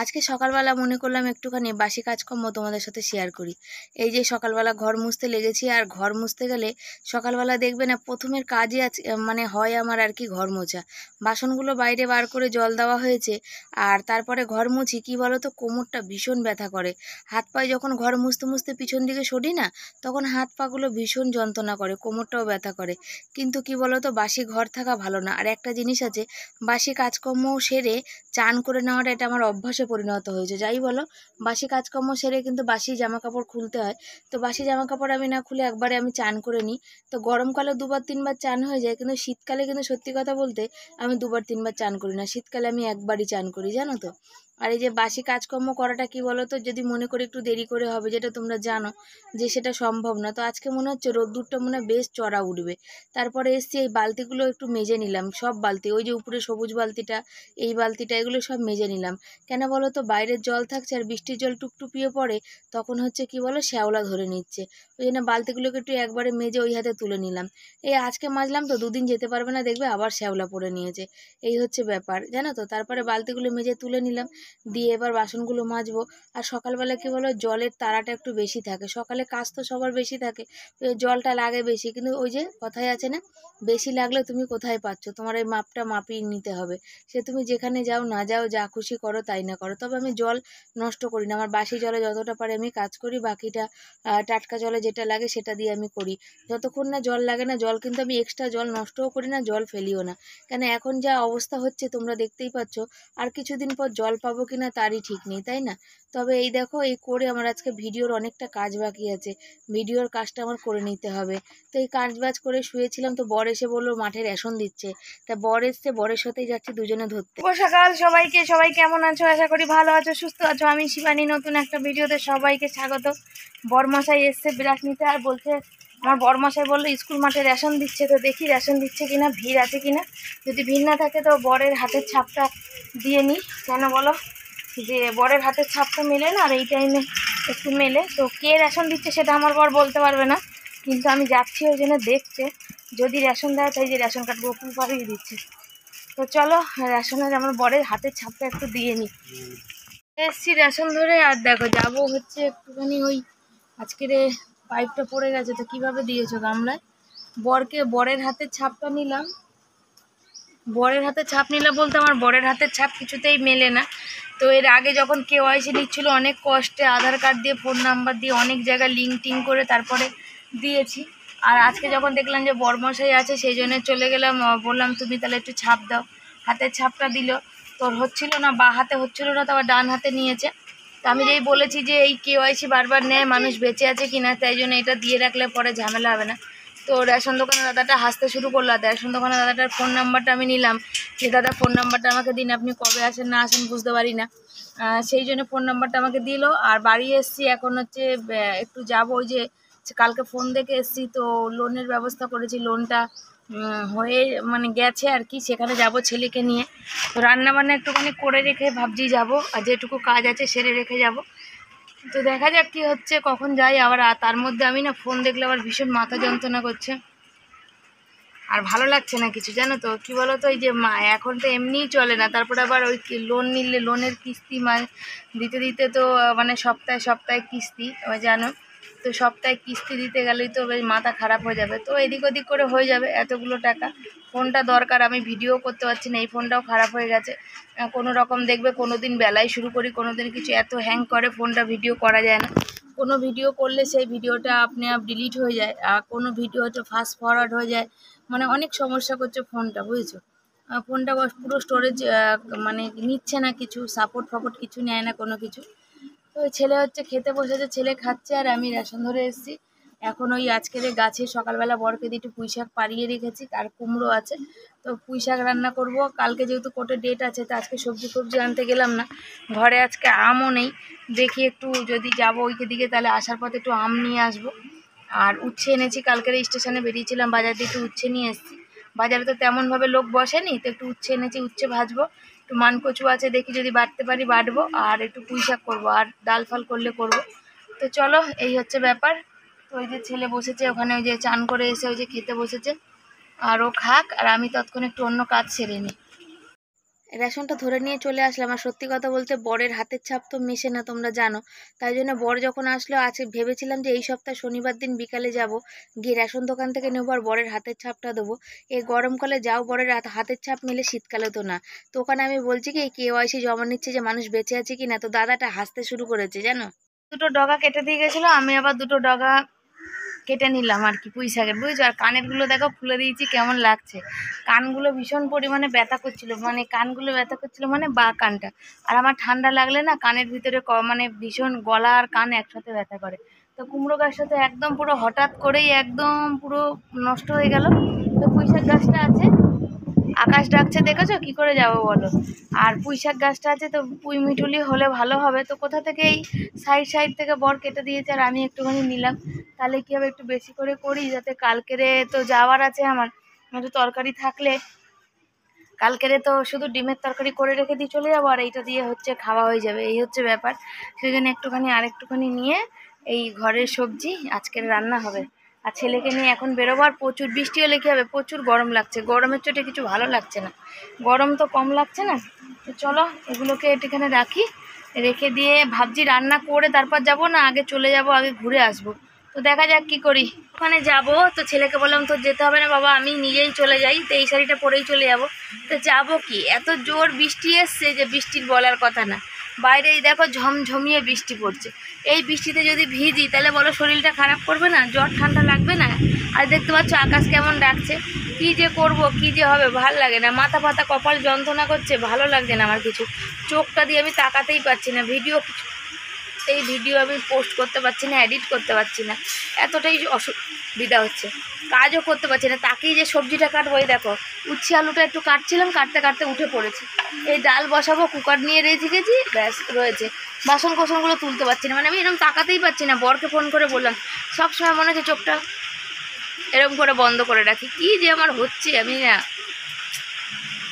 আজকে সকালবেলা মনে করলাম একটুখানি বাসি কাজকর্ম তোমাদের সাথে শেয়ার করি। এই যে সকালবেলা ঘর মুছতে লেগেছি, আর ঘর মুছতে গেলে সকালবেলা দেখবে না প্রথমের কাজই মানে হয় আমার আর কি ঘর মোছা। বাসনগুলো বাইরে বার করে জল দেওয়া হয়েছে, আর তারপরে ঘর মুছি। কি বলো তো, কোমরটা ভীষণ ব্যথা করে। হাত পায়ে যখন ঘর মুছতে মুছতে পিছন দিকে সরি না, তখন হাত পাগুলো ভীষণ যন্ত্রণা করে, কোমরটাও ব্যথা করে। কিন্তু কি বলো তো, বাসি ঘর থাকা ভালো না। আর একটা জিনিস আছে, বাসি কাজকর্ম সেরে চান করে নেওয়াটা এটা আমার অভ্যাসে পরিণত হয়েছে। যাই বলো, বাসি কাজকর্ম সেরে কিন্তু বাসি জামা কাপড় খুলতে হয়। তো বাসি জামা কাপড় আমি না খুলে একবারে আমি চান করে নিই। তো গরমকালে দুবার তিনবার চান হয়ে যায়, কিন্তু শীতকালে কিন্তু সত্যি কথা বলতে আমি দুবার তিনবার চান করি না। শীতকালে আমি একবারই চান করি, জানো তো। আর এই যে বাসি কাজকর্ম করাটা কি বলো তো, যদি মনে করি একটু দেরি করে হবে, যেটা তোমরা জানো যে সেটা সম্ভব না। তো আজকে মনে হচ্ছে রোদ্দুরটা মনে হয় বেশ চড়া উঠবে। তারপরে এসছি, এই বালতিগুলো একটু মেজে নিলাম, সব বালতি, ওই যে উপরে সবুজ বালতিটা, এই বালতিটা, এগুলো সব মেজে নিলাম। কেন বলো তো, বাইরের জল থাকছে আর বৃষ্টির জল টুপটুপিয়ে পড়ে, তখন হচ্ছে কি বলো, শ্যাওলা ধরে নিচ্ছে। ওই জন্য বালতিগুলোকে একটু একবারে মেজে ওই হাতে তুলে নিলাম। এই আজকে মাজলাম তো, দুদিন যেতে পারবে না, দেখবে আবার শ্যাওলা পড়ে নিয়েছে। এই হচ্ছে ব্যাপার, জানো তো। তারপরে বালতিগুলো মেজে তুলে নিলাম, দিয়ে এবার বাসনগুলো মাজবো। আর সকালবেলা কি বলো, জলের তাড়াটা একটু বেশি থাকে, সকালে কাজ তো সবার বেশি থাকে, ওই জলটা লাগে বেশি। কিন্তু ওই যে কথায় আছে না, বেশি লাগলে তুমি কোথায় পাচ্ছ, তোমার এই মাপটা মাপিয়ে নিতে হবে। সে তুমি যেখানে যাও না যাও, যা খুশি করো তাই না করো, তবে আমি জল নষ্ট করি না। আমার বাসি জলে যতটা পারে আমি কাজ করি, বাকিটা টাটকা জলে যেটা লাগে সেটা দিয়ে আমি করি। যতক্ষণ না জল লাগে না, জল কিন্তু আমি এক্সট্রা জল নষ্টও করি না, জল ফেলিও না। কেন, এখন যা অবস্থা হচ্ছে তোমরা দেখতেই পাচ্ছ, আর কিছুদিন পর জল পাবো কিনা তারই ঠিক নেই, তাই না। তবে এই দেখো, এই করে আমার আজকে ভিডিওর অনেকটা কাজ বাকি আছে, ভিডিওর কাজটা আমার করে নিতে হবে। তো এই কাজ বাজ করে শুয়েছিলাম, তো বর এসে বললো মাঠে রেশন দিচ্ছে। তা বর এসছে, বরের সাথেই যাচ্ছি দুজনে ধরতে। শুভ সকাল সবাইকে, সবাই কেমন আছো? আশা করি ভালো আছো, সুস্থ আছো। আমি শিবানী, নতুন একটা ভিডিওতে সবাইকে স্বাগত। বরমশাই এসছে বিরাট নিতে, আর বলছে, আমার বরমশাই বললো স্কুল মাঠে রেশন দিচ্ছে, তো দেখি রেশন দিচ্ছে কিনা, ভিড় আছে কিনা। যদি ভিড় না থাকে তো বরের হাতের ছাপটা দিয়ে নিই। কেন বলো, যে বরের হাতের ছাপটা মেলে না, আর এই টাইমে একটু মেলে। তো কে রেশন দিচ্ছে সেটা আমার বর বলতে পারবে না, কিন্তু আমি যাচ্ছি ওই জন্য দেখতে। যদি রেশন দেয় তাই যে রেশন কার্ড গোকুল পাড়িয়ে দিচ্ছে। তো চলো, রেশনের আমার বরের হাতের ছাপটা একটু দিয়ে নিই। এসছি রেশন ধরে, আর দেখো যাবো হচ্ছে একটুখানি ওই, আজকের পাইপটা পড়ে গেছে, তো কিভাবে দিয়েছো গামলায়। বরের হাতের ছাপটা নিলাম। বরের হাতে ছাপ নিলাম বলতে, আমার বরের হাতের ছাপ কিছুতেই মেলে না। তো এর আগে যখন কেওয়াইসি নিচ্ছিল, অনেক কষ্টে আধার কার্ড দিয়ে, ফোন নাম্বার দিয়ে, অনেক জায়গায় লিঙ্ক টিঙ্ক করে তারপরে দিয়েছি। আর আজকে যখন দেখলাম যে বরমশাই আছে, সেই জন্য চলে গেলাম, বললাম তুমি তাহলে একটু ছাপ দাও। হাতের ছাপটা দিল, তোর হচ্ছিল না, বা হাতে হচ্ছিল না, তো আবার ডান হাতে নিয়েছে। তো আমি যেই বলেছি যে এই কেওয়াইসি বারবার নেয়, মানুষ বেঁচে আছে কিনা, তাই জন্য এটা দিয়ে রাখলে পরে ঝামেলা হবে না। তো রেশন দোকানের দাদাটা হাসতে শুরু করলো। আর রেশন দোকানের দাদাটার ফোন নাম্বারটা আমি নিলাম, যে দাদা ফোন নাম্বারটা আমাকে দিন, আপনি কবে আসেন না আসেন বুঝতে পারি না। সেই জন্য ফোন নাম্বারটা আমাকে দিল। আর বাড়ি এসছি, এখন হচ্ছে একটু যাব, ওই যে কালকে ফোন দেখে এসছি, তো লোনের ব্যবস্থা করেছি, লোনটা হয়ে মানে গেছে আর কি, সেখানে যাব ছেলেকে নিয়ে। তো রান্নাবান্না একটুখানি করে রেখে ভাবছি যাব, আর যেটুকু কাজ আছে সেরে রেখে যাব। তো দেখা যাক কি হচ্ছে, কখন যাই আবার। তার মধ্যে আমি না ফোন দেখলে আবার ভীষণ মাথা যন্ত্রণা করছে, আর ভালো লাগছে না কিছু, জানো তো। কি বলো তো, এই যে এখন তো এমনিই চলে না, তারপরে আবার ওই লোন নিলে লোনের কিস্তি দিতে দিতে তো মানে সপ্তাহে সপ্তাহে কিস্তি, জানো তো। সপ্তাহে কিস্তি দিতে গেলেই তো বেশ মাথা খারাপ হয়ে যাবে। তো এদিক ওদিক করে হয়ে যাবে এতগুলো টাকা। ফোনটা দরকার, আমি ভিডিও করতে পারছি না, এই ফোনটাও খারাপ হয়ে গেছে। কোনো রকম দেখবে কোনো দিন বেলায় শুরু করি, কোনো দিন কিছু এত হ্যাং করে ফোনটা, ভিডিও করা যায় না। কোনো ভিডিও করলে সেই ভিডিওটা আপনি আপ ডিলিট হয়ে যায়, আর কোনো ভিডিও হয়তো ফাস্ট ফরওয়ার্ড হয়ে যায়, মানে অনেক সমস্যা করছে ফোনটা, বুঝেছো। ফোনটা পুরো স্টোরেজ মানে নিচ্ছে না, কিছু সাপোর্ট ফাপোর্ট কিছু নেয় না, কোনো কিছু। তো ওই ছেলে হচ্ছে খেতে বসেছে, ছেলে খাচ্ছে, আর আমি রেশন ধরে এসেছি। এখন ওই আজকের গাছে সকালবেলা বরকে দিয়ে একটু পুঁই শাক পাড়িয়ে রেখেছি, আর কুমড়ো আছে, তো পুঁই শাক রান্না করব। কালকে যেহেতু কোর্টে ডেট আছে, তো আজকে সবজি ফবজি আনতে গেলাম না। ঘরে আজকে আমও নেই, দেখি একটু যদি যাবো ওইকে দিকে, তাহলে আসার পথে একটু আম নিয়ে আসবো। আর উচ্ছে এনেছি, কালকের স্টেশনে বেরিয়েছিলাম, বাজার দিয়ে একটু উচ্ছে নিয়ে এসেছি। বাজারে তো তেমনভাবে লোক বসেনি, তো একটু উচ্ছে এনেছি, উচ্ছে ভাজবো। একটু মানকচু আছে, দেখি যদি বাটতে পারি বাটবো, আর একটু পুঁই শাক করবো, আর ডাল ফাল করলে করবো। তো চলো, এই হচ্ছে ব্যাপার। তো ওই যে ছেলে বসেছে ওখানে, ওই যে চান করে এসে ওই যে খেতে বসেছে, আর ও খাক, আর আমি তৎক্ষণ একটু অন্য কাজ সেরে নিই। রেশনটা ধরে নিয়ে চলে আসলাম। আর সত্যি কথা বলতে বরের হাতের ছাপ তো মেশে না, তোমরা জানো। তাই জন্য বর যখন আসলো আছে ভেবেছিলাম যে এই সপ্তাহ শনিবার দিন বিকালে যাব, গিয়ে রেশন দোকান থেকে নেবো আর বরের হাতের ছাপটা দেবো। এই গরমকালে যাও বরের হাতের ছাপ মেলে, শীতকালে তো না। তো ওখানে আমি বলছি কি KYC জমা নিচ্ছে যে মানুষ বেঁচে আছে কি না, তো দাদাটা হাসতে শুরু করেছে জানো। দুটো ডগা কেটে দিয়ে গেছিলো, আমি আবার দুটো ডগা কেটে নিলাম আর কি, পুঁই শাকের, বুঝছো। আর কানের গুলো দেখো খুলে দিয়েছি, কেমন লাগছে। কানগুলো ভীষণ পরিমাণে ব্যথা করছিল, মানে কানগুলো ব্যথা করছিল মানে বা কানটা। আর আমার ঠান্ডা লাগলে না কানের ভিতরে মানে ভীষণ গলা আর কান একসাথে ব্যথা করে। তো কুমড়ো গাছটা তো একদম পুরো হঠাৎ করেই একদম পুরো নষ্ট হয়ে গেল। তো পুঁই শাক গাছটা আছে, আকাশ ডাকছে দেখেছো, কি করে যাবো বলো। আর পুঁই শাক গাছটা আছে, তো পুঁই মিঠুলি হলে ভালো হবে। তো কোথা থেকে এই সাইড থেকে বর কেটে দিয়েছে আর আমি একটুখানি নিলাম। তাহলে কি হবে, একটু বেশি করে করি, যাতে কালকেরে তো যাওয়ার আছে আমার। একটু তরকারি থাকলে কালকেরে তো শুধু ডিমের তরকারি করে রেখে দিয়ে চলে যাবো, আর এইটা দিয়ে হচ্ছে খাওয়া হয়ে যাবে, এই হচ্ছে ব্যাপার। সেই জন্য একটুখানি আরেকটুখানি নিয়ে এই ঘরের সবজি আজকের রান্না হবে। আর ছেলেকে নিয়ে এখন বেরোবো। আর প্রচুর বৃষ্টি হলে কী হবে, প্রচুর গরম লাগছে, গরমের চোটে কিছু ভালো লাগছে না, গরম তো কম লাগছে না। তো চলো এগুলোকে এখানে রাখি, রেখে দিয়ে ভাবছি রান্না করে তারপর যাব না আগে চলে যাব, আগে ঘুরে আসবো। তো দেখা যাক কি করি। ওখানে যাব, তো ছেলেকে বললাম তো যেতে হবে না বাবা, আমি নিজেই চলে যাই, তো এই শাড়িটা পরেই চলে যাব। তো যাবো কি, এত জোর বৃষ্টি এসছে যে বৃষ্টির বলার কথা না। বাইরে এই দেখো ঝমঝমিয়ে বৃষ্টি পড়ছে, এই বৃষ্টিতে যদি ভিজি তাহলে বলো শরীরটা খারাপ করবে না, জ্বর ঠান্ডা লাগবে না। আর দেখতে পাচ্ছ আকাশ কেমন ডাকছে, কি যে করব কি যে হবে ভাল লাগে না, মাথা ফাতা কপাল যন্ত্রণা করছে, ভালো লাগছে না আমার কিছু। চোখটা দিয়ে আমি তাকাতেই পারছি না, এই ভিডিও আমি পোস্ট করতে পারছি না, এডিট করতে পারছি না, এতটাই অসুবিধা হচ্ছে। কাজও করতে পারছি না, তাকেই যে সবজিটা কাটবো, এই দেখো উচ্ছে আলুটা একটু কাটছিলাম, কাটতে কাটতে উঠে পড়েছি। এই ডাল বসাবো, কুকার নিয়ে রেখে গেছি, ব্যাস রয়েছে। বাসন কোসনগুলো তুলতে পারছি না, মানে আমি এরকম তাকাতেই পারছি না। বরকে ফোন করে বললাম, সবসময় মনে হচ্ছে চোখটা এরকম করে বন্ধ করে রাখি, কি যে আমার হচ্ছে আমি না।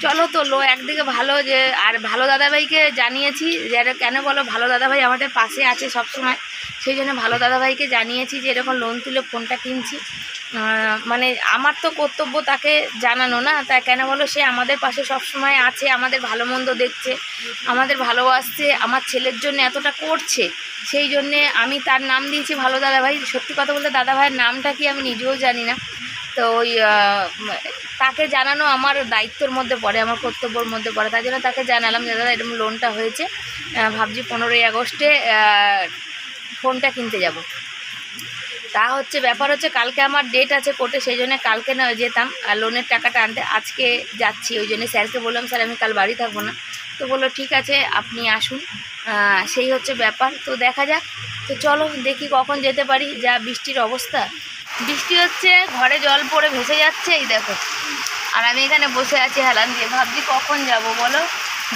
চলো তোলো একদিকে ভালো যে, আর ভালো দাদাভাইকে জানিয়েছি যে, কেন বলো, ভালো দাদাভাই আমাদের পাশে আছে সব সময়, সেই জন্য ভালো দাদাভাইকে জানিয়েছি যে এরকম লোন তুলে ফোনটা কিনছি। মানে আমার তো কর্তব্য তাকে জানানো না, তা কেন বলো, সে আমাদের পাশে সব সময় আছে, আমাদের ভালো মন্দ দেখছে, আমাদের ভালোবাসছে, আমার ছেলের জন্য এতটা করছে, সেই জন্যে আমি তার নাম দিয়েছি ভালো দাদাভাই। সত্যি কথা বলতে দাদাভাইয়ের নামটা কি আমি নিজেও জানি না। তো ওই তাকে জানানো আমার দায়িত্বের মধ্যে পড়ে, আমার কর্তব্যের মধ্যে পড়ে, তাই জন্য তাকে জানালাম যে দাদা এরকম লোনটা হয়েছে, ভাবছি 15ই আগস্টে ফোনটা কিনতে যাব। তা হচ্ছে ব্যাপার হচ্ছে কালকে আমার ডেট আছে কোর্টে, সেই জন্য কালকে না যেতাম আর লোনের টাকাটা আনতে, আজকে যাচ্ছি। ওই জন্য স্যারকে বললাম স্যার আমি কাল বাড়ি থাকবো না, তো বললো ঠিক আছে আপনি আসুন, সেই হচ্ছে ব্যাপার। তো দেখা যাক, তো চলো দেখি কখন যেতে পারি। যা বৃষ্টির অবস্থা, বৃষ্টি হচ্ছে, ঘরে জল পড়ে ভেসে যাচ্ছে, এই দেখো। আর আমি এখানে বসে আছি হেলান দিয়ে, ভাবছি কখন যাব বলো।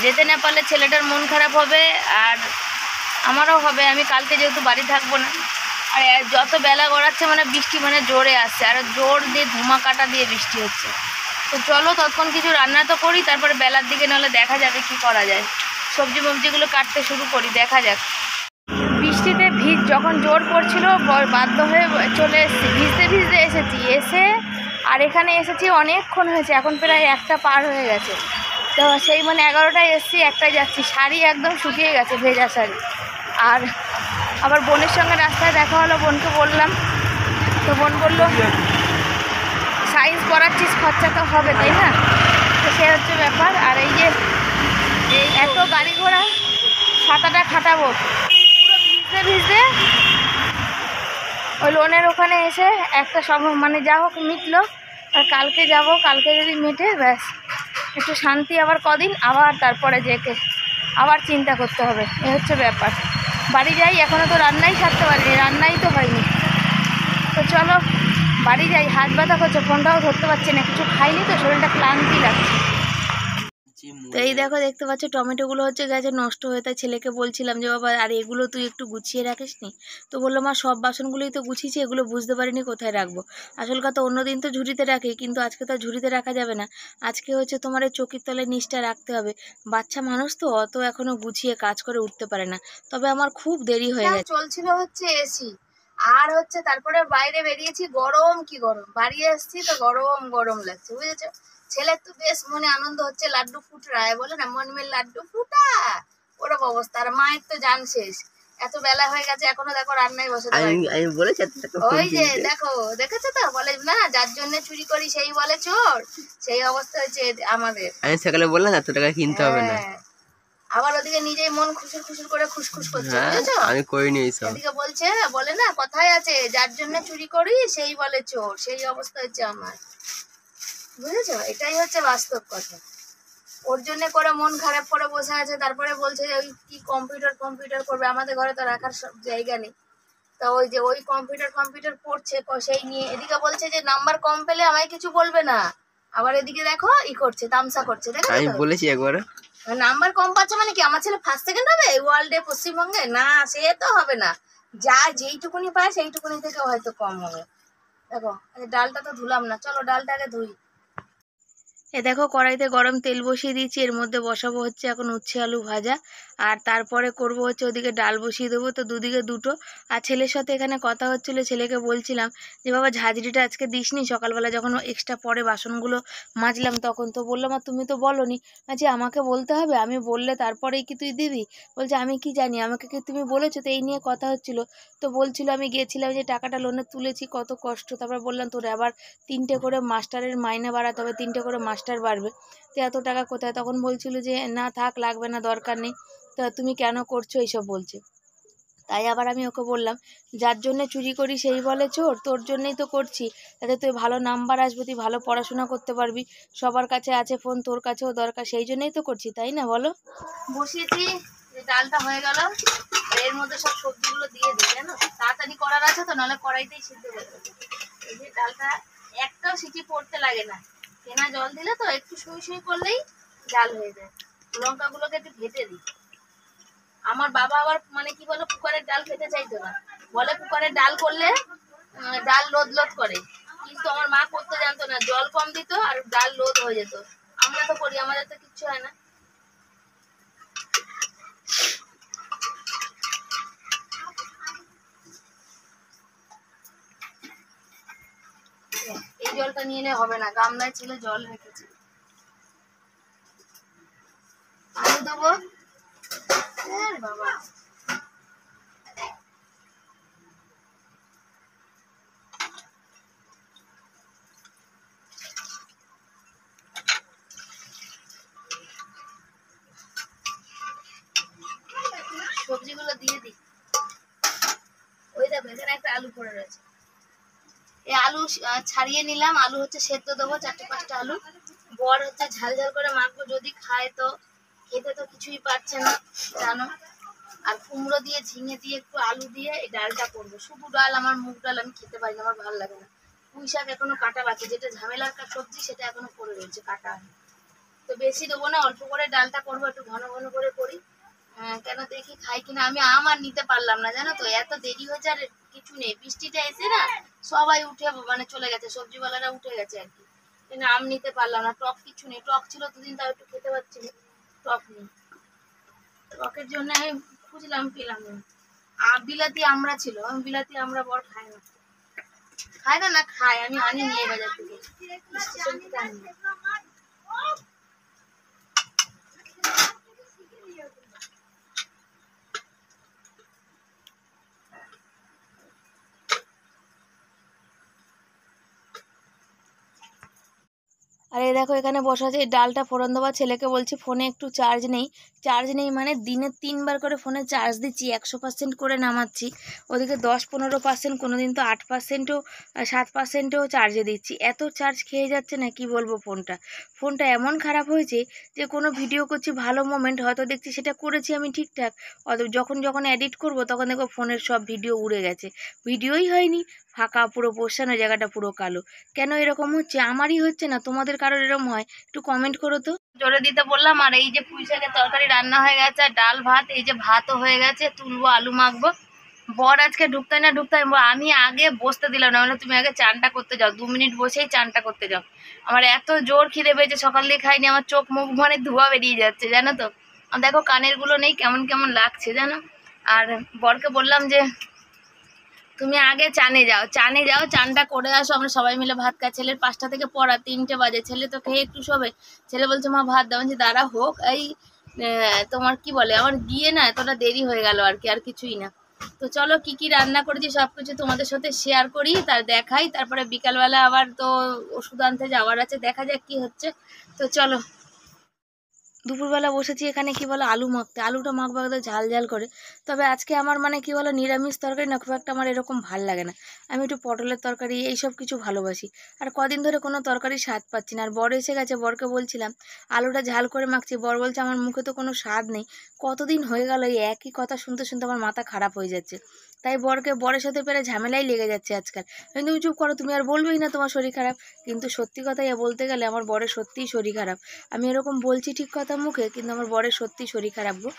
যেতে না পারলে ছেলেটার মন খারাপ হবে আর আমারও হবে, আমি কালকে যেহেতু বাড়ি থাকবো না। আর যত বেলা গড়াচ্ছে মানে বৃষ্টি মানে জোরে আসছে, আর জোর দিয়ে ধুমাকাটা দিয়ে বৃষ্টি হচ্ছে। তো চলো ততক্ষণ কিছু রান্না তো করি, তারপরে বেলার দিকে নাহলে দেখা যাবে কি করা যায়, সবজি মবজিগুলো কাটতে শুরু করি, দেখা যাক। বৃষ্টিতে যখন জোর পড়ছিল বাধ্য হয়ে চলে এসেছি, ভিজতে ভিজতে এসেছি, এসে আর এখানে এসেছি অনেকক্ষণ হয়েছে, এখন প্রায় 1টা পার হয়ে গেছে। তো সেই মানে 11টায় এসেছি, 1টায় যাচ্ছি, শাড়ি একদম শুকিয়ে গেছে, ভেজা শাড়ি। আর আবার বোনের সঙ্গে রাস্তায় দেখা হলো, বোনকে বললাম, তো বোন বললো সায়েন্স পড়াচ্ছিস খরচা তো হবে তাই না, তো সে হচ্ছে ব্যাপার। আর এই যে এত গাড়ি ঘোড়া, ছাতাটা খাটাবো, পুরো ভিজতে ভিজতে ওই লোনের ওখানে এসে একটা মানে যা হোক মিটলো। আর কালকে যাব, কালকে যদি মিটে ব্যাস একটু শান্তি, আবার কদিন আবার তারপরে যেকে আবার চিন্তা করতে হবে, এ হচ্ছে ব্যাপার। বাড়ি যাই, এখনও তো রান্নাই ছাড়তে পারিনি, রান্নাই তো হয়নি। তো চলো বাড়ি যাই, হাত ব্যথা করছে, ফোনটাও ধরতে পারছি না, কিছু খাইনি তো, শরীরটা ক্লান্তি লাগছে। তো এই দেখো দেখতে পাচ্ছ টমেটোগুলো হচ্ছে গেছে নষ্ট হয়ে, তাই ছেলেকে বলছিলাম যে বাবা আর এগুলো তুই একটু গুছিয়ে রাখিস নি, তো বললো মা সব বাসনগুলোই তো গুছিয়েছি, এগুলো বুঝতে পারিনি কোথায় রাখবো। আসল কথা অন্যদিন তো ঝুড়িতে রাখি, কিন্তু আজকে তো ঝুড়িতে রাখা যাবে না, আজকে হচ্ছে তোমার এই চকির তলে নিচটা রাখতে হবে। বাচ্চা মানুষ তো অত এখনো গুছিয়ে কাজ করে উঠতে পারে না। তবে আমার খুব দেরি হয়ে গেছে, চলছিল হচ্ছে এসি, আর হচ্ছে তারপরে বাইরে বেরিয়েছি, গরম কি গরম, বাড়ি আসছি তো গরম গরম লাগছে বুঝেছো। ছেলের তো বেশ মনে আনন্দ হচ্ছে, লাড্ডু ফুট রা বলে না, মন মে লাড্ডু ফুটা, ওরকম অবস্থা। আর মায়ের তো জান শেষ, এত বেলা হয়ে গেছে এখনো দেখো রান্নায় বসে। আমি বলেছি ওই যে দেখো, দেখেছো তো, বলে না যার জন্য চুরি করি সেই বলে চোর, সেই অবস্থা হয়েছে আমাদের। আমি সকালে বললাম এত টাকা কিনতে হবে না, আবার ওদিকে নিজেই মন খুশুর খুশুর করে খুশখুশ করছে, বুঝেছো? আমি করিনি এইসব। এদিকে বলছে, বলে না কথাই আছে, যার জন্য চুরি করি সেই বলে চোর, সেই অবস্থা হচ্ছে আমার, বুঝেছো? এটাই হচ্ছে বাস্তব কথা। ওর জন্য করে মন খারাপ করে বসে আছে, তারপরে বলছে যে ওই কি কম্পিউটার করবে, আমাদের ঘরে তো রাখার সব জায়গা নেই। তা ওই যে ওই কম্পিউটার পড়ছে, সেই নিয়ে এদিকে বলছে যে নাম্বার কম পেলে আমায় কিছু বলবে না, আবার এদিকে দেখো ই করছে, তামসা করছে। দেখো আমি বলেছি একবার, নাম্বার কম পাচ্ছে মানে কি আমার ছেলে ফার্স্ট সেকেন্ড হবে ওয়ার্ল্ডে পশ্চিমবঙ্গে? না, সে তো হবে না, যা যেইটুকুনি পায় সেইটুকুনি থেকে হয়তো কম হবে। দেখো ডালটা তো ধুলাম না, চলো ডালটা আগে ধুই। এ দেখো কড়াইতে গরম তেল বসিয়ে দিয়েছি, এর মধ্যে বসাবো হচ্ছে এখন উচ্ছে আলু ভাজা, আর তারপরে করব হচ্ছে ওদিকে ডাল বসিয়ে দেবো। তো দুদিকে দুটো। আর ছেলের সাথে এখানে কথা হচ্ছিলো, ছেলেকে বলছিলাম যে বাবা ঝাঁঝরিটা আজকে দিসনি, সকালবেলা যখন এক্সট্রা পরে বাসনগুলো মাজলাম তখন। তো বললাম আর তুমি তো বলোনি। যে আমাকে বলতে হবে, আমি বললে তারপরেই কি তুই দিবি? বলছে আমি কি জানি, আমাকে কি তুমি বলেছো? তো এই নিয়ে কথা হচ্ছিলো। তো বলছিল আমি গিয়েছিলাম যে টাকাটা লোনে তুলেছি, কত কষ্ট। তারপর বললাম তোর আবার 3টে করে মাস্টারের মাইনে বাড়াতে হবে, 3টে করে মাস্টার বাড়বে, তো এত টাকা কোথায়? তখন বলছিল যে না থাক, লাগবে না, দরকার নেই, তা তুমি কেন করছো এইসব বলছে। তাই আবার আমি ওকে বললাম যার জন্য চুরি করি সেই বলে চোর, তোর জন্যই তো করছি, তাতে তুই ভালো নাম্বার আসবে, তুই ভালো পড়াশোনা করতে পারবি, সবার কাছে আছে ফোন, তোর কাছেও দরকার, সেই জন্যই তো করছি, তাই না বলো? বসিয়েছি, ডালটা হয়ে গেল, এর মধ্যে সব সবজিগুলো দিয়ে দিই, জানো তাড়াতাড়ি করার আছে তো, নাহলে কড়াইতেই সিদ্ধ হয়ে যাবে। এই যে ডালটা একটাও সিটি পড়তে লাগে না, কেনা জল দিলে তো একটু সুই করলেই ডাল হয়ে যায়। লঙ্কাগুলোকে একটু ভেজে দিই। আমার বাবা আবার মানে কি বলো, কুকারের ডাল খেতে চাইতো না, বলে কুকারের ডাল করলে ডাল লোদ করে, কিন্তু আমার মা করতে জানতো না, জল কম দিত আর ডাল লোদ হয়ে যেত। আমরা তো করি, আমাদের তো কিচ্ছু হয় না। এই জলটা নিয়ে এলে হবে না, গামলায় ছেলে জল রেখেছে। আলু দেবো, বাবা সবজিগুলো দিয়ে দিই। ওই দেখো এখানে একটা আলু পড়ে রয়েছে, এই আলু ছাড়িয়ে নিলাম। আলু হচ্ছে সেদ্ধ দেবো, 4-5টা আলু। বর হচ্ছে ঝাল ঝাল করে মাখবো, যদি খায় তো, খেতে তো কিছুই পারছে না জানো। আর কুমড়ো দিয়ে, ঝিঙে দিয়ে, একটু আলু দিয়ে এই ডালটা করবো। শুধু ডাল, আমার মুগ ডাল আমি খেতে পারি না, আমার ভালো লাগে না। পুঁই শাক এখনো কাটা বাকি, যেটা ঝামেলার সবজি সেটা এখনো পড়ে রয়েছে কাটা। তো বেশি দেবো না, অল্প করে ডালটা করবো, একটু ঘন ঘন করে করি। কেন দেখি খাই কিনা। আমি আম আর নিতে পারলাম না জানো তো, এত দেরি হয়েছে, আর কিছু নেই, বৃষ্টিটা এসে না সবাই উঠে মানে চলে গেছে, সবজিওয়ালারা উঠে গেছে আর কি। কিন্তু আম নিতে পারলাম না, টক কিছু নেই, টক ছিল দুদিন তাও একটু খেতে পাচ্ছি, টক নেই। টকের জন্য আমি খুঁজলাম, পেলাম না। বিলাতি আমরা ছিল, আমি বিলাতি আমরা বর খাই না, না খাই, আমি আনি নিয়ে বাজার থেকে, স্টেশন থেকে আনি। আর এই দেখো এখানে বসা আছে, এই ডালটা ফোড়ন দেওয়া। ছেলেকে বলছি ফোনে একটু চার্জ নেই, মানে দিনে 3বার করে ফোনে চার্জ দিচ্ছি, 100% করে নামাচ্ছি, ওদিকে 10-15%, কোনো দিন তো 8%ও 7%ও চার্জে দিচ্ছি। এত চার্জ খেয়ে যাচ্ছে না, কি বলবো। ফোনটা এমন খারাপ হয়েছে যে কোনো ভিডিও করছি, ভালো মোমেন্ট হয়তো দেখছি, সেটা করেছি আমি ঠিকঠাক, যখন এডিট করব তখন দেখো ফোনের সব ভিডিও উড়ে গেছে, ভিডিওই হয়নি, ফাঁকা পুরো বসানো জায়গাটা পুরো কালো। কেন এরকম হচ্ছে? আমারই হচ্ছে না, তোমাদের কারোর এরকম হয়? একটু কমেন্ট করো তো। জোরে দিতে বললাম। আর এই যে পুঁই শাকের তরকারি রান্না হয়ে গেছে, আর ডাল ভাত, এই যে ভাতও হয়ে গেছে, তুলবো, আলু মাখবো। বর আজকে ঢুকতে আমি আগে বসতে দিলাম না, মানে তুমি আগে চানটা করতে যাও, 2 মিনিট বসেই চানটা করতে যাও। আমার এত জোর খিদে পেয়েছে, সকাল দিয়ে খাইনি, আমার চোখ মুখ মানে ধোয়া বেরিয়ে যাচ্ছে জানো তো। আর দেখো কানের গুলো নেই, কেমন কেমন লাগছে জানো। আর বরকে বললাম যে তুমি আগে চানে যাও, চানে যাও, চানটা করে আসো, আমরা সবাই মিলে ভাত খাই। ছেলের 5টা থেকে পড়া, 3টে বাজে। ছেলে তো খেয়ে একটু শোবে। ছেলে বলছে মা ভাত দাও। যে দাঁড়া হোক, এই তোমার কি বলে, আমার গিয়ে না এতটা দেরি হয়ে গেল আর কি, আর কিছুই না। তো চলো কি কি রান্না করেছি সব কিছু তোমাদের সাথে শেয়ার করি, তার দেখাই। তারপরে বিকালবেলা আবার তো ওষুধ আনতে যাওয়ার আছে, দেখা যাক কি হচ্ছে। তো চলো। দুপুরবেলা বসেছি এখানে কি বলো আলু মাখতে। আলুটা মাখবো একদম ঝাল ঝাল করে। তবে আজকে আমার মানে কি বলো নিরামিষ তরকারি না খুব একটা আমার এরকম ভাল লাগে না। আমি একটু পটলের তরকারি এইসব কিছু ভালোবাসি। আর কদিন ধরে কোনো তরকারি স্বাদ পাচ্ছি না। আর বর এসে গেছে, বরকে বলছিলাম আলুটা ঝাল করে মাখছি। বর বলছে আমার মুখে তো কোনো স্বাদ নেই। কতদিন হয়ে গেল এই একই কথা শুনতে শুনতে আমার মাথা খারাপ হয়ে যাচ্ছে। তাই বরের সাথে পেরে ঝামেলাই লেগে যাচ্ছে আজকাল। তুমি চুপ করো, তুমি আর বলবেই না তোমার শরীর খারাপ। কিন্তু সত্যি কথাই বলতে গেলে আমার বরের সত্যিই শরীর খারাপ। আমি এরকম বলছি ঠিক কথা মুখে, কিন্তু আমার বরের সত্যি শরীর খারাপ গো।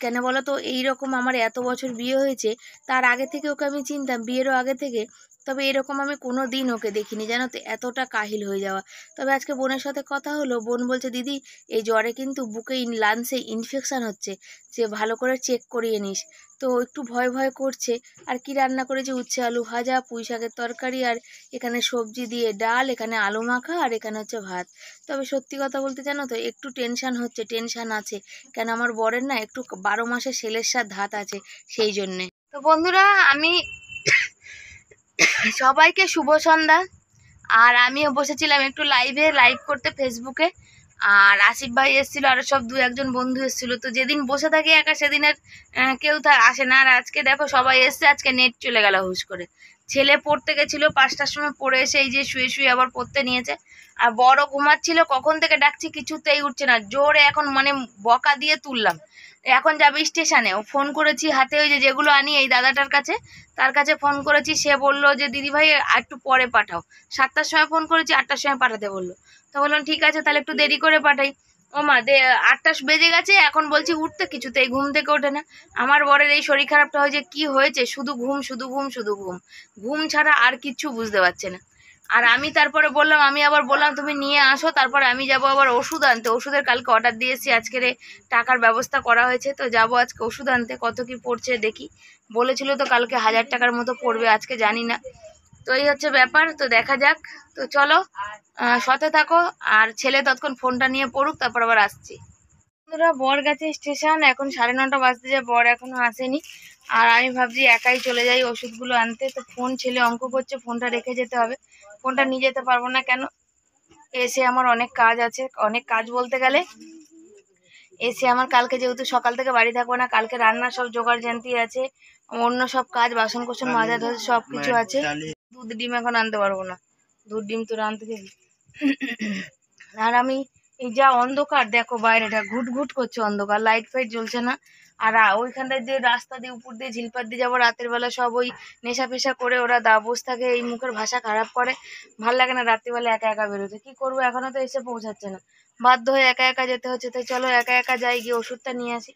কেন বলো তো, এইরকম আমার এত বছর বিয়ে হয়েছে, তার আগে থেকে ওকে আমি চিনতাম, বিয়েরও আগে থেকে। তবে এরকম আমি কোনো দিন ওকে দেখিনি, জানো তো, এতটা কাহিল হয়ে যাওয়া। তবে আজকে বোনের সাথে কথা হলো, বোন বলছে দিদি এই জ্বরে কিন্তু বুকে লাংসে ইনফেকশান হচ্ছে, যে ভালো করে চেক করিয়ে নিস। তো একটু ভয় ভয় করছে। আর কি রান্না করেছি, উচ্ছে আলু ভাজা, পুঁই শাকের তরকারি, আর এখানে সবজি দিয়ে ডাল, এখানে আলু মাখা, আর এখানে হচ্ছে ভাত। তবে সত্যি কথা বলতে জানো তো একটু টেনশান হচ্ছে, টেনশান আছে। কেন আমার বরের না একটু 12 মাসে ছেলের সাথে ধাত আছে, সেই জন্যে। তো বন্ধুরা, আমি সবাইকে শুভ সন্ধ্যা। আর আমিও বসেছিলাম একটু লাইভ করতে ফেসবুকে। আর আসিফ ভাই এসেছিল, আরো সব 2-1 বন্ধু এসেছিল। তো যেদিন বসে থাকি একা সেদিনের কেউ আসে না। আর আজকে দেখো সবাই এসছে, আজকে নেট চলে গেল হুশ করে। ছেলে পড়তে গেছিল, 5টার সময় পড়ে এসে এই যে শুয়ে শুয়ে আবার পড়তে নিয়েছে। আর বড় ঘুমাচ্ছিল, কখন থেকে ডাকছি কিছুতেই উঠছে না। জোরে এখন মানে বকা দিয়ে তুললাম। এখন যাবে স্টেশনে, ও ফোন করেছি হাতে ওই যেগুলো আনি এই দাদাটার কাছে, তার কাছে ফোন করেছি। সে বললো যে দিদি ভাই একটু পরে পাঠাও। 7টার সময় ফোন করেছি, 8টার সময় পাঠাতে বললো। তো বললাম ঠিক আছে তাহলে একটু দেরি করে পাঠাই। ও মা 8টা বেজে গেছে, এখন বলছি উঠতে, কিছুতেই ঘুম থেকে ওঠে না। আমার বরের এই শরীর খারাপটা হয়েছে, কি হয়েছে, শুধু ঘুম শুধু ঘুম শুধু ঘুম, ঘুম ছাড়া আর কিচ্ছু বুঝতে পারছে না। আর আমি তারপরে বললাম, আমি আবার বললাম তুমি নিয়ে আসো, তারপরে আমি যাব আবার ওষুধ আনতে। ওষুধের কালকে অর্ডার দিয়েছি, আজকের টাকার ব্যবস্থা করা হয়েছে। তো যাব আজকে ওষুধ আনতে, কত কি পড়ছে দেখি। বলেছিল তো কালকে 1000 টাকার মতো পড়বে, আজকে জানি না। তো এই হচ্ছে ব্যাপার, তো দেখা যাক। তো চলো সাথে থাকো। আর ছেলে ততক্ষণ ফোনটা নিয়ে পড়ুক, তারপর আবার আসছি। বন্ধুরা, বর গেছে স্টেশন, এখন 9:30 বাজতে যায়, বর এখনো আসেনি। আর আমি ভাবছি একাই চলে যাই ওষুধগুলো আনতে। তো ফোন ছেলে অঙ্ক করছে, ফোনটা রেখে যেতে হবে। ফোনটা নিয়ে যেতে পারবো না, কেন এসে আমার অনেক কাজ আছে। অনেক কাজ বলতে গেলে এসে আমার কালকে যেহেতু সকাল থেকে বাড়ি থাকবো না, কালকে রান্নার সব জোগাড় জানতি আছে, অন্য সব কাজ, বাসন কোসন মাজা ধরে সব কিছু আছে। দুধ ডিম এখন আনতে পারবো না, দুধ ডিম তো আনতে দেবি। আর আমি এই যা অন্ধকার দেখো, বাইরেটা ঘুট ঘুট করছে অন্ধকার, লাইট ফাইট জ্বলছে না। আর ওইখানটায় দিয়ে রাস্তা দিয়ে উপর দিয়ে ঝিলপাত দিয়ে যাবো রাতের বেলা, সব ওই নেশা ফেশা করে ওরা বসে থাকে, এই মুখের ভাষা খারাপ করে। ভাল লাগে না রাত্রিবেলা একা একা বেরোতে। কি করবো, এখনো তো এসে পৌঁছাচ্ছে না, বাধ্য হয়ে একা একা যেতে হচ্ছে। তাই চলো একা একা যাই, গিয়ে ওষুধটা নিয়ে আসি।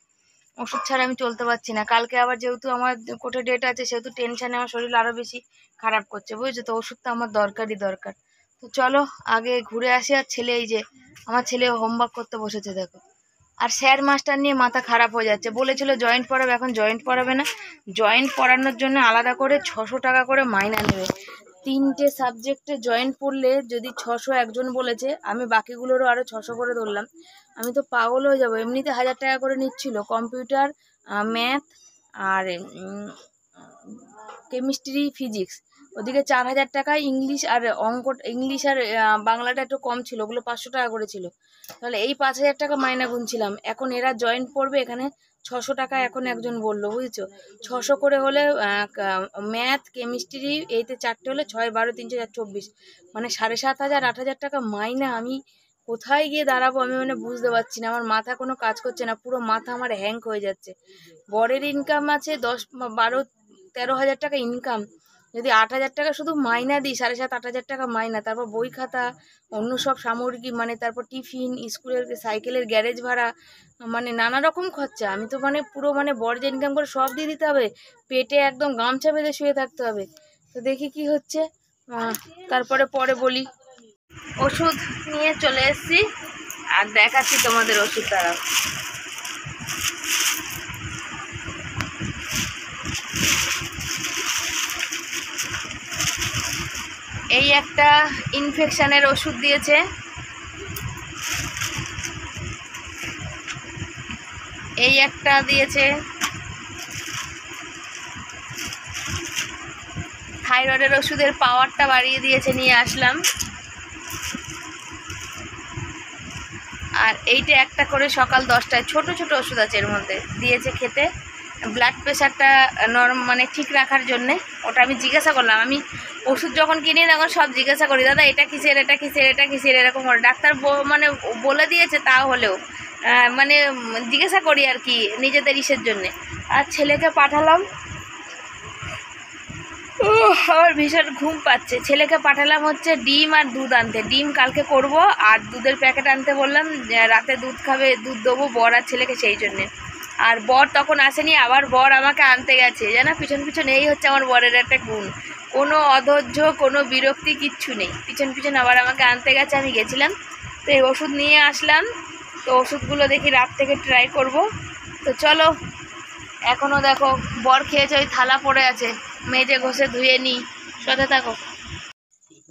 ওষুধ ছাড়া আমি চলতে পারছি না। কালকে আবার যেহেতু আমার কোর্টে ডেট আছে, সেহেতু টেনশনে আমার শরীর আরো বেশি খারাপ করছে, বুঝছো তো। ওষুধটা আমার দরকারই দরকার। তো চলো আগে ঘুরে আসি। আর ছেলে, এই যে আমার ছেলে হোমওয়ার্ক করতে বসেছে দেখো। আর স্যার মাস্টার নিয়ে মাথা খারাপ হয়ে যাচ্ছে। বলেছিল জয়েন্ট পড়াবে, এখন জয়েন্ট পড়াবে না। জয়েন্ট পড়ানোর জন্য আলাদা করে 600 টাকা করে মাইনা নেবে। 3টে সাবজেক্টে জয়েন্ট পড়লে যদি 600 একজন বলেছে, আমি বাকিগুলোরও আরও 600 করে ধরলাম। আমি তো পাগল হয়ে যাবো। এমনিতে 1000 টাকা করে নিচ্ছিল কম্পিউটার, ম্যাথ, আর কেমিস্ট্রি, ফিজিক্স। ওদিকে 4000 টাকা ইংলিশ আর অঙ্ক, ইংলিশ আর বাংলাটা একটু কম ছিল, ওগুলো 500 টাকা করে ছিল। তাহলে এই 5000 টাকা মাইনা গুনছিলাম। এখন এরা জয়েন্ট পড়বে এখানে 600 টাকা এখন একজন বললো, বুঝছো। 600 করে হলে ম্যাথ, কেমিস্ট্রি, এইতে 4টে হলে 6, 12, 3, 4, 24, মানে 7500, 8000 টাকা মাইনা। আমি কোথায় গিয়ে দাঁড়াবো, আমি মানে বুঝতে পারছি না। আমার মাথা কোনো কাজ করছে না, পুরো মাথা আমার হ্যাং হয়ে যাচ্ছে। বরের ইনকাম আছে 10, 12, 13 হাজার টাকা ইনকাম। যদি 8000 টাকা শুধু মাইনা দিই, 7.5, 8 হাজার টাকা মাইনা, তারপর বই খাতা, অন্য সব সামগ্রী, মানে তারপর টিফিন, স্কুলের সাইকেলের গ্যারেজ ভাড়া, মানে নানা রকম খরচা। আমি তো মানে পুরো মানে বড় যে ইনকাম করে সব দিয়ে দিতে হবে, পেটে একদম গামছা বেঁধে শুয়ে থাকতে হবে। তো দেখি কি হচ্ছে, তারপরে পরে বলি। ওষুধ নিয়ে চলে এসেছি, আর দেখাচ্ছি তোমাদের ওষুধ দ্বারা। এই একটা ইনফেকশনের ওষুধ দিয়েছে, এই একটা দিয়েছে, থাইরয়েডের ওষুধের পাওয়ারটা বাড়িয়ে দিয়েছে, নিয়ে আসলাম। আর এইটা একটা করে সকাল 10টায় ছোট ছোট ওষুধ আছে, এর মধ্যে দিয়েছে খেতে, ব্লাড প্রেশারটা মানে ঠিক রাখার জন্যে। ওটা আমি জিজ্ঞাসা করলাম, আমি ওষুধ যখন কিনি তখন সব জিজ্ঞাসা করি, দাদা এটা কিসের, এটা কিসের, এটা কিসের, এরকম করে। ডাক্তার মানে বলে দিয়েছে, তা হলেও মানে জিজ্ঞাসা করি আর কি, নিজেদের ইসের জন্যে। আর ছেলেকে পাঠালাম, আমার ভীষণ ঘুম পাচ্ছে। ছেলেকে পাঠালাম হচ্ছে ডিম আর দুধ আনতে, ডিম কালকে করব, আর দুধের প্যাকেট আনতে বললাম, রাতে দুধ খাবে, দুধ দেবো বর আর ছেলেকে, সেই জন্যে। আর বর তখন আসেনি, আবার বর আমাকে আনতে গেছে, জানো, পিছন পিছন। এই হচ্ছে আমার বরের একটা গুণ, কোনো অধৈর্য, কোনো বিরক্তি কিচ্ছু নেই, পিছন পিছন আবার আমাকে আনতে গেছে। আমি গেছিলাম, তো এই ওষুধ নিয়ে আসলাম। তো ওষুধগুলো দেখি রাত থেকে ট্রাই করব। তো চলো, এখনও দেখো বর খেয়েছে, ওই থালা পড়ে আছে, মেজে ঘষে ধুয়ে নিই, সাথে থাকো।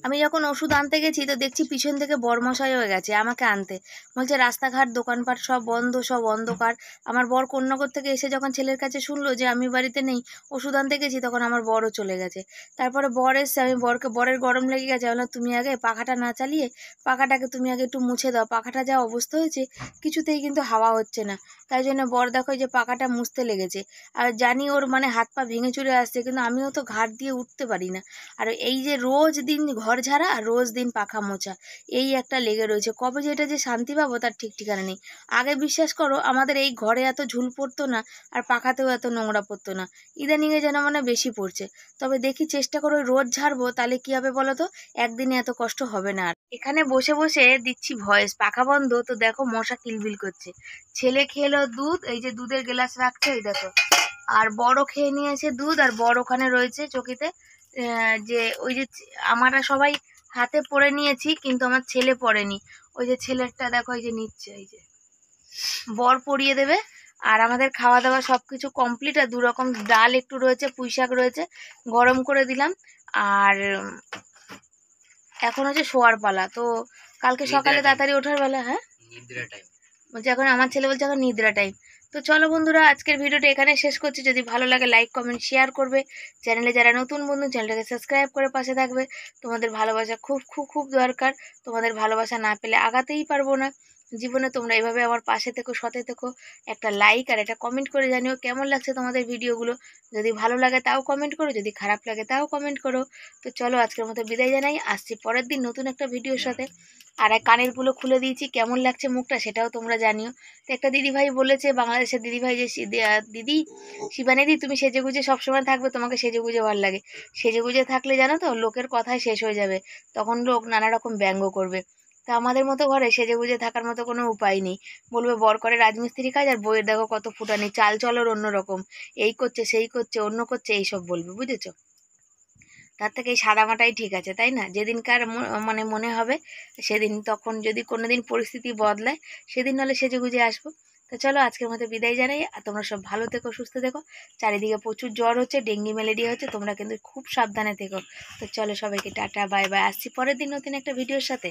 আমি যখন ওষুধ আনতে গেছি তো দেখছি পিছন থেকে বরমশাই হয়ে গেছে আমাকে আনতে, বলছে রাস্তাঘাট দোকানপাট সব বন্ধ, সব অন্ধকার। আমার বর কোন্নগর থেকে এসে যখন ছেলের কাছে শুনলো যে আমি বাড়িতে নেই, ওষুধ আনতে গেছি, তখন আমার বরও চলে গেছে। তারপরে বর এসছে, আমি বরের গরম লেগে গেছে, বললাম তুমি আগে পাখাটা না চালিয়ে পাখাটাকে তুমি আগে একটু মুছে দাও, পাখাটা যা অবস্থা হয়েছে কিছুতেই কিন্তু হাওয়া হচ্ছে না। তাই জন্য বর দেখো যে পাখাটা মুছতে লেগেছে। আর জানি ওর মানে হাত পা ভেঙে চুরে আসছে, কিন্তু আমিও তো ঘাট দিয়ে উঠতে পারি না। আর এই যে রোজ দিন ঘর ঝাড়া আর রোজ দিন পাখা মোছা, এই একটা লেগে রয়েছে। কবে যে এটা যে শান্তি পাবো তার ঠিক ঠিকানা নেই। আগে বিশ্বাস করো আমাদের এই ঘরে এত ঝুল পড়তো না, আর পাখাতেও এত নোংরা পড়তো না, ইদানিংয়ে যেন মানে বেশি পড়ছে। তবে দেখি চেষ্টা করো রোজ ঝাড়বো, তাহলে কি হবে বলো তো, একদিনে এত কষ্ট হবে না আর। এখানে বসে বসে দিচ্ছি ভয়েস, পাখা বন্ধ তো দেখো মশা কিলবিল করছে। ছেলে খেলো দুধ, এই যে দুধের গ্লাস রাখছে, এই দেখো। আর বড় খেয়ে নিয়েছে দুধ, আর বড় ওখানে রয়েছে চকিতে। যে ওই যে আমরা সবাই হাতে পরে নিয়েছি, কিন্তু আমার ছেলে পরেনি। ওই যে ছেলেরটা দেখো, এই যে নিচ্ছে, এই যে বর পরিয়ে দেবে। আর আমাদের খাওয়া দাওয়া সব কিছু কমপ্লিট। আর 2 রকম ডাল একটু রয়েছে, পুঁই শাক রয়েছে, গরম করে দিলাম। আর এখন হচ্ছে শোয়ার পালা, তো কালকে সকালে তাড়াতাড়ি ওঠার বেলা। হ্যাঁ, নিদ্রা টাইম বলছে এখন, আমার ছেলে বলছে এখন নিদ্রা টাইম। তো চলো বন্ধুরা, আজকের ভিডিওটা এখানে শেষ করছি। যদি ভালো লাগে লাইক কমেন্ট শেয়ার করবে, চ্যানেলে যারা নতুন বন্ধু চ্যানেলটাকে সাবস্ক্রাইব করে পাশে থাকবে। তোমাদের ভালোবাসা খুব খুব খুব দরকার, তোমাদের ভালোবাসা না পেলে আগাতেই পারবো না জীবনে। তোমরা এইভাবে আমার পাশে থেকো, সাথে থেকো। একটা লাইক আর একটা কমেন্ট করে জানিও কেমন লাগছে তোমাদের ভিডিওগুলো। যদি ভালো লাগে তাও কমেন্ট করো, যদি খারাপ লাগে তাও কমেন্ট করো। তো চলো আজকের মতো বিদায় জানাই, আসছি পরের দিন নতুন একটা ভিডিওর সাথে। আর কানেরগুলো খুলে দিয়েছি, কেমন লাগছে মুখটা সেটাও তোমরা জানিও। তো একটা দিদিভাই বলেছে, বাংলাদেশের দিদিভাই, যে দিদি শিবানীদি তুমি সেজেগুজে সবসময় থাকবে, তোমাকে সেজেগুজে ভালো লাগে। সেজেগুজে থাকলে জানো তো লোকের কথাই শেষ হয়ে যাবে, তখন লোক নানা রকম ব্যঙ্গ করবে। তা আমাদের মতো ঘরে সেজেগুজে থাকার মতো কোনো উপায় নেই। বলবে বর করে রাজমিস্ত্রি কাজ, আর বইয়ের দেখো কত ফুটানি, চাল চলর অন্যরকম, এই করছে সেই করছে অন্য করছে, এইসব বলবে, বুঝেছো? তার থেকে এই সাদামাটাই ঠিক আছে, তাই না? যেদিনকার মানে মনে হবে সেদিন, তখন যদি কোনোদিন পরিস্থিতি বদলায় সেদিন হলে সেজেগুজে আসবো। তো চলো আজকের মতো বিদায় জানাই, আর তোমরা সব ভালো থেকো, সুস্থ থেকো। চারিদিকে প্রচুর জ্বর হচ্ছে, ডেঙ্গি ম্যালেরিয়া হচ্ছে, তোমরা কিন্তু খুব সাবধানে থেকো। তো চলো সবাইকে টাটা বাই বাই, আসছি পরের দিন নতুন একটা ভিডিওর সাথে।